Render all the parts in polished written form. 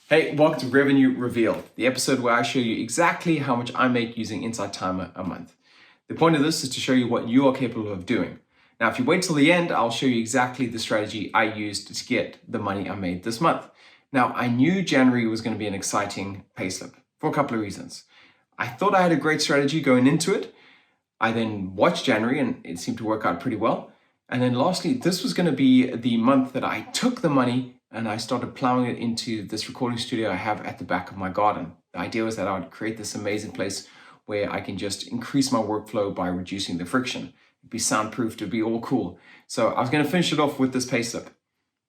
Hey, welcome to Revenue Revealed, the episode where I show you exactly how much I make using Insight Timer a month. The point of this is to show you what you are capable of doing. Now, if you wait till the end, I'll show you exactly the strategy I used to get the money I made this month. Now, I knew January was going to be an exciting payslip for a couple of reasons. I thought I had a great strategy going into it. I then watched January and it seemed to work out pretty well. And then lastly, this was going to be the month that I took the money and I started plowing it into this recording studio I have at the back of my garden. The idea was that I would create this amazing place where I can just increase my workflow by reducing the friction. It'd be soundproofed, it'd be all cool. So I was going to finish it off with this payslip.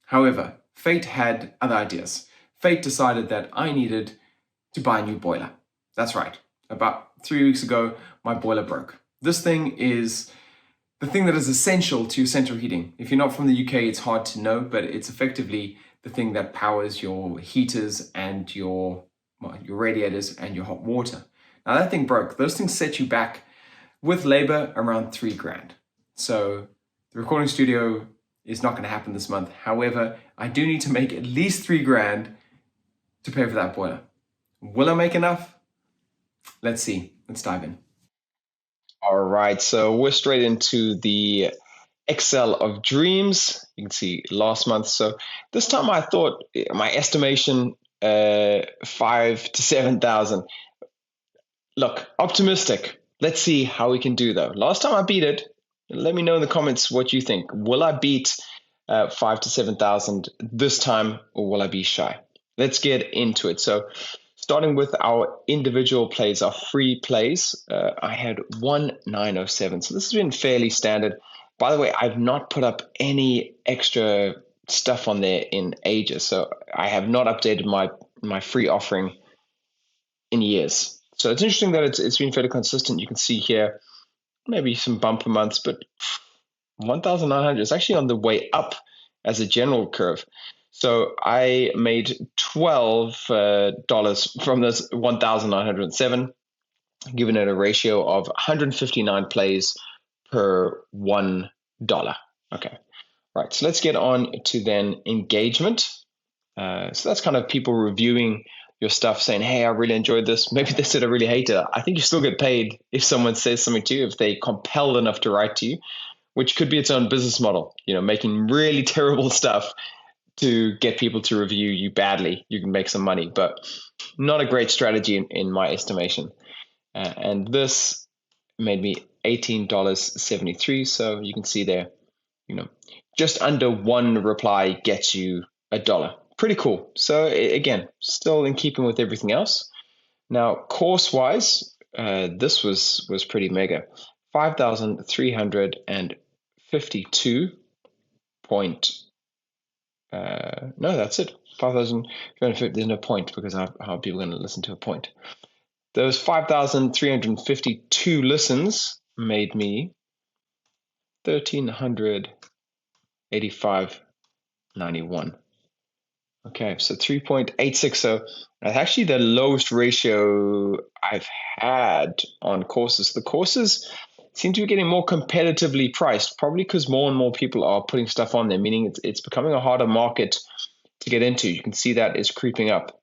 However, fate had other ideas. Fate decided that I needed to buy a new boiler. That's right. About 3 weeks ago, my boiler broke. This thing is the thing that is essential to central heating. If you're not from the UK, it's hard to know, but it's effectively the thing that powers your heaters and your radiators and your hot water. Now that thing broke. Those things set you back with labor around $3,000. So the recording studio is not going to happen this month. However, I do need to make at least $3,000 to pay for that boiler. Will I make enough? Let's see. Let's dive in. All right, so we're straight into the Excel of dreams. You can see last month. So this time I thought my estimation 5 to 7,000. Look, optimistic. Let's see how we can do though. Last time I beat it. Let me know in the comments what you think. Will I beat 5 to 7,000 this time, or will I be shy? Let's get into it. So starting with our individual plays, our free plays, I had 1907. So this has been fairly standard. By the way, I've not put up any extra stuff on there in ages. So I have not updated my free offering in years. So it's interesting that it's been fairly consistent. You can see here maybe some bumper months, but 1,900 is actually on the way up as a general curve. So I made $12 from this 1,907, giving it a ratio of 159 plays per $1. Okay, right. So let's get on to then engagement. So that's kind of people reviewing your stuff, saying, "Hey, I really enjoyed this." Maybe they said I really hate it. I think you still get paid if someone says something to you, if they compelled enough to write to you, which could be its own business model. Making really terrible stuff to get people to review you badly. You can make some money, but not a great strategy in my estimation. And this made me $18.73. So you can see there, just under one reply gets you $1. Pretty cool. So again, still in keeping with everything else. Now, course-wise, this was pretty mega. 5,352 point. No, that's it. 5,350. There's no point because how are people going to listen to a point? Those 5,352 listens made me 1,385.91. Okay, so 3.86. So that's actually the lowest ratio I've had on courses. The courses seem to be getting more competitively priced, probably because more and more people are putting stuff on there, meaning it's becoming a harder market to get into. You can see that is creeping up.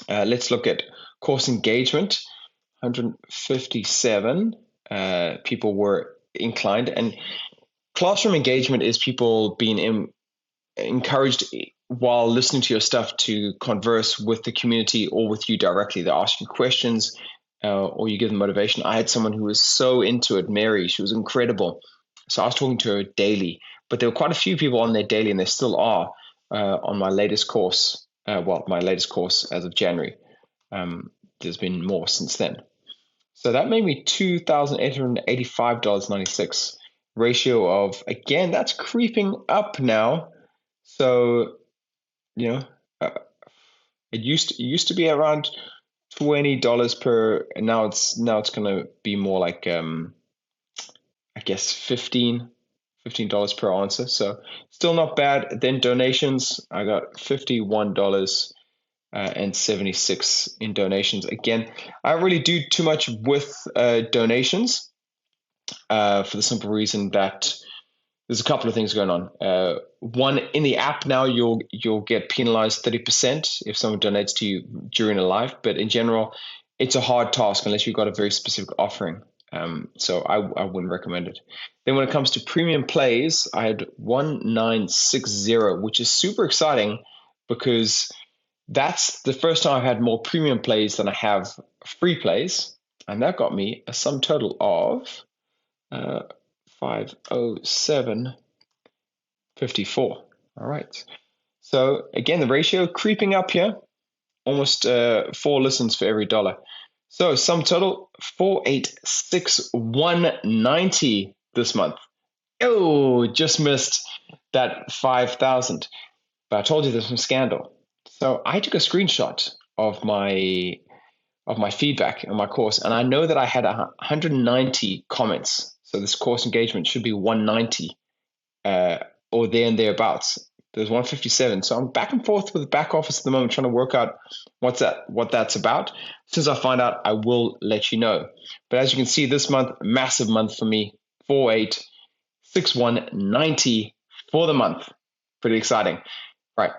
Let's look at course engagement. 157 people were inclined, and classroom engagement is people being encouraged while listening to your stuff to converse with the community or with you directly. They're asking questions or you give them motivation. I had someone who was so into it, Mary. She was incredible. So I was talking to her daily, but there were quite a few people on there daily, and there still are on my latest course. My latest course as of January. There's been more since then. So that made me $2,885.96. Ratio of, again, that's creeping up now. So, it used to be around $20 per, and now it's going to be more like I guess $15 per answer. So still not bad. Then donations, I got $51 and 76 in donations. Again, I don't really do too much with donations for the simple reason that there's a couple of things going on. One, in the app now, you'll get penalized 30% if someone donates to you during a live. But in general, it's a hard task unless you've got a very specific offering. So I wouldn't recommend it. Then when it comes to premium plays, I had 1960, which is super exciting because that's the first time I've had more premium plays than I have free plays. And that got me a sum total of 507.54. All right. So again, the ratio creeping up here, almost 4 listens for every dollar. So sum total 486,190 this month. Oh, just missed that 5,000. But I told you there's some scandal. So I took a screenshot of my feedback on my course, and I know that I had 190 comments. So this course engagement should be 190 or there and thereabouts. There's 157. So I'm back and forth with the back office at the moment, trying to work out what that's about. As soon as I find out, I will let you know. But as you can see, this month, massive month for me, 486190 for the month. Pretty exciting. Right.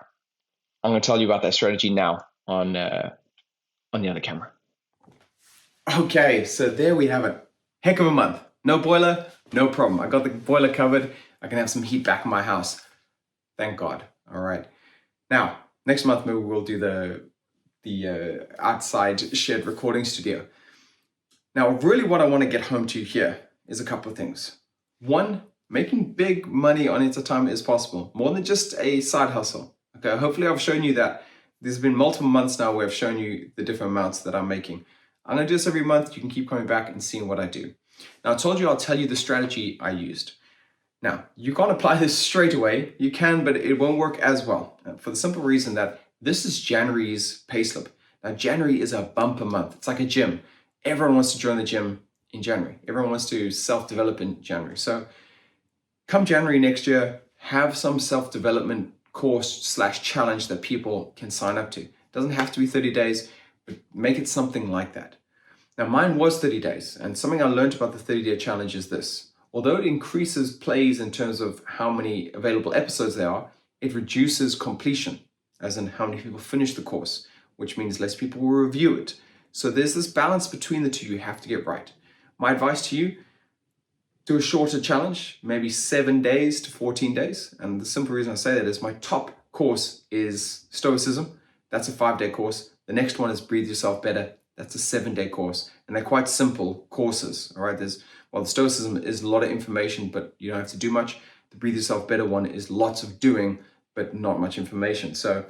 I'm going to tell you about that strategy now on the other camera. Okay, so there we have it. Heck of a month. No boiler, no problem. I got the boiler covered. I can have some heat back in my house. Thank God. All right. Now, next month maybe we'll do the outside shared recording studio. Now, really what I want to get home to here is a couple of things. One, making big money on Inside is possible, more than just a side hustle. Okay, hopefully I've shown you that. There's been multiple months now where I've shown you the different amounts that I'm making. I'm going to do this every month. You can keep coming back and seeing what I do. Now, I told you I'll tell you the strategy I used. Now, you can't apply this straight away. You can, but it won't work as well for the simple reason that this is January's payslip. Now, January is a bumper month. It's like a gym. Everyone wants to join the gym in January. Everyone wants to self-develop in January. So come January next year, have some self-development course/challenge that people can sign up to. It doesn't have to be 30 days, but make it something like that. Now, mine was 30 days, and something I learned about the 30-day challenge is this. Although it increases plays in terms of how many available episodes there are, it reduces completion, as in how many people finish the course, which means less people will review it. So there's this balance between the two you have to get right. My advice to you, do a shorter challenge, maybe 7 days to 14 days. And the simple reason I say that is my top course is Stoicism. That's a 5-day course. The next one is Breathe Yourself Better. That's a 7-day course. And they're quite simple courses, all right? The Stoicism is a lot of information, but you don't have to do much. The Breathe Yourself Better one is lots of doing, but not much information. So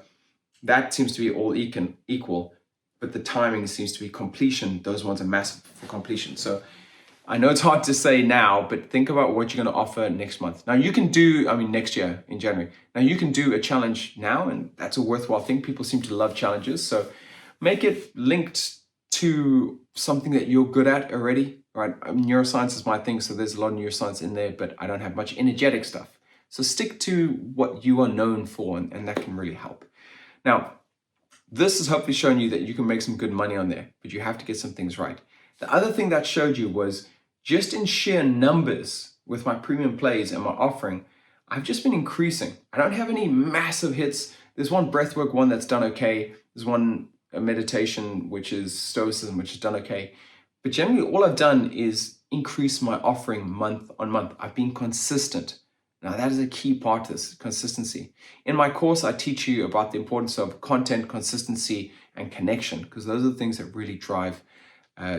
that seems to be all equal, but the timing seems to be completion. Those ones are massive for completion. So I know it's hard to say now, but think about what you're going to offer next month. Now you can do, next year in January. Now you can do a challenge now, and that's a worthwhile thing. People seem to love challenges. So make it linked to something that you're good at already, right? Neuroscience is my thing, so there's a lot of neuroscience in there, but I don't have much energetic stuff. So stick to what you are known for, and that can really help. Now, this has hopefully shown you that you can make some good money on there, but you have to get some things right. The other thing that showed you was just in sheer numbers with my premium plays and my offering, I've just been increasing. I don't have any massive hits. There's one breathwork one that's done okay. There's one meditation, which is Stoicism, which has done okay. But generally, all I've done is increase my offering month on month. I've been consistent. Now, that is a key part of this, consistency. In my course, I teach you about the importance of content, consistency, and connection, because those are the things that really drive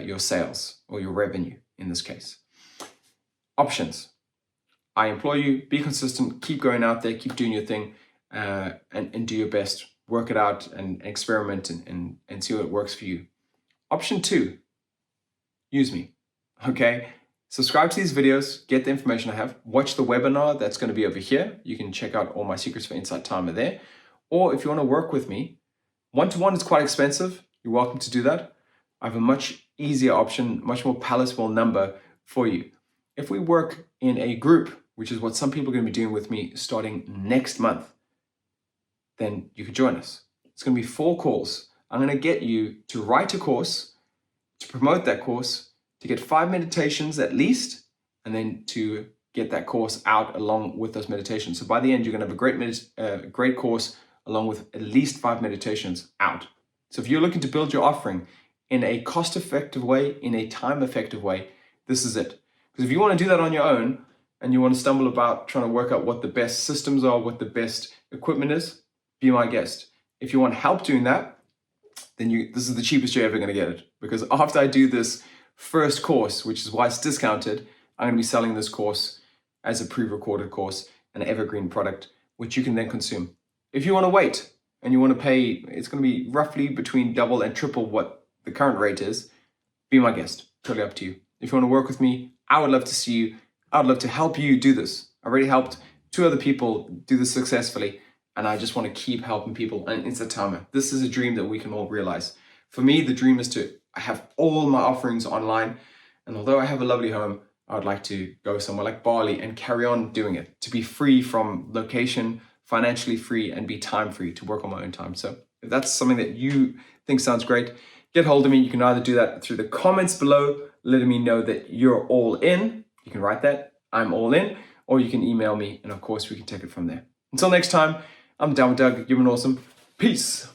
your sales or your revenue in this case. Options. I implore you, be consistent, keep going out there, keep doing your thing, and do your best. Work it out and experiment and see what works for you. Option 2, use me, okay? Subscribe to these videos, get the information I have, watch the webinar that's going to be over here. You can check out all my secrets for Inside Timer there. Or if you want to work with me, one-to-one is quite expensive. You're welcome to do that. I have a much easier option, much more palatable number for you. If we work in a group, which is what some people are going to be doing with me starting next month, then you can join us. It's going to be 4 calls. I'm going to get you to write a course, to promote that course, to get 5 meditations at least, and then to get that course out along with those meditations. So by the end, you're going to have a great course along with at least 5 meditations out. So if you're looking to build your offering in a cost-effective way, in a time-effective way, this is it. Because if you want to do that on your own and you want to stumble about trying to work out what the best systems are, what the best equipment is, be my guest. If you want help doing that, then this is the cheapest you're ever going to get it. Because after I do this first course, which is why it's discounted, I'm going to be selling this course as a pre-recorded course, an evergreen product, which you can then consume. If you want to wait and you want to pay, it's going to be roughly between double and triple what the current rate is, be my guest. Totally up to you. If you want to work with me, I would love to see you. I would love to help you do this. I already helped 2 other people do this successfully, and I just want to keep helping people on Insight Timer. This is a dream that we can all realize. For me, the dream is to have all my offerings online, and although I have a lovely home, I would like to go somewhere like Bali and carry on doing it, to be free from location, financially free, and be time free to work on my own time. So if that's something that you think sounds great, get hold of me. You can either do that through the comments below, letting me know that you're all in. You can write that, I'm all in, or you can email me, and of course we can take it from there. Until next time, I'm Down with Doug. You've been awesome. Peace.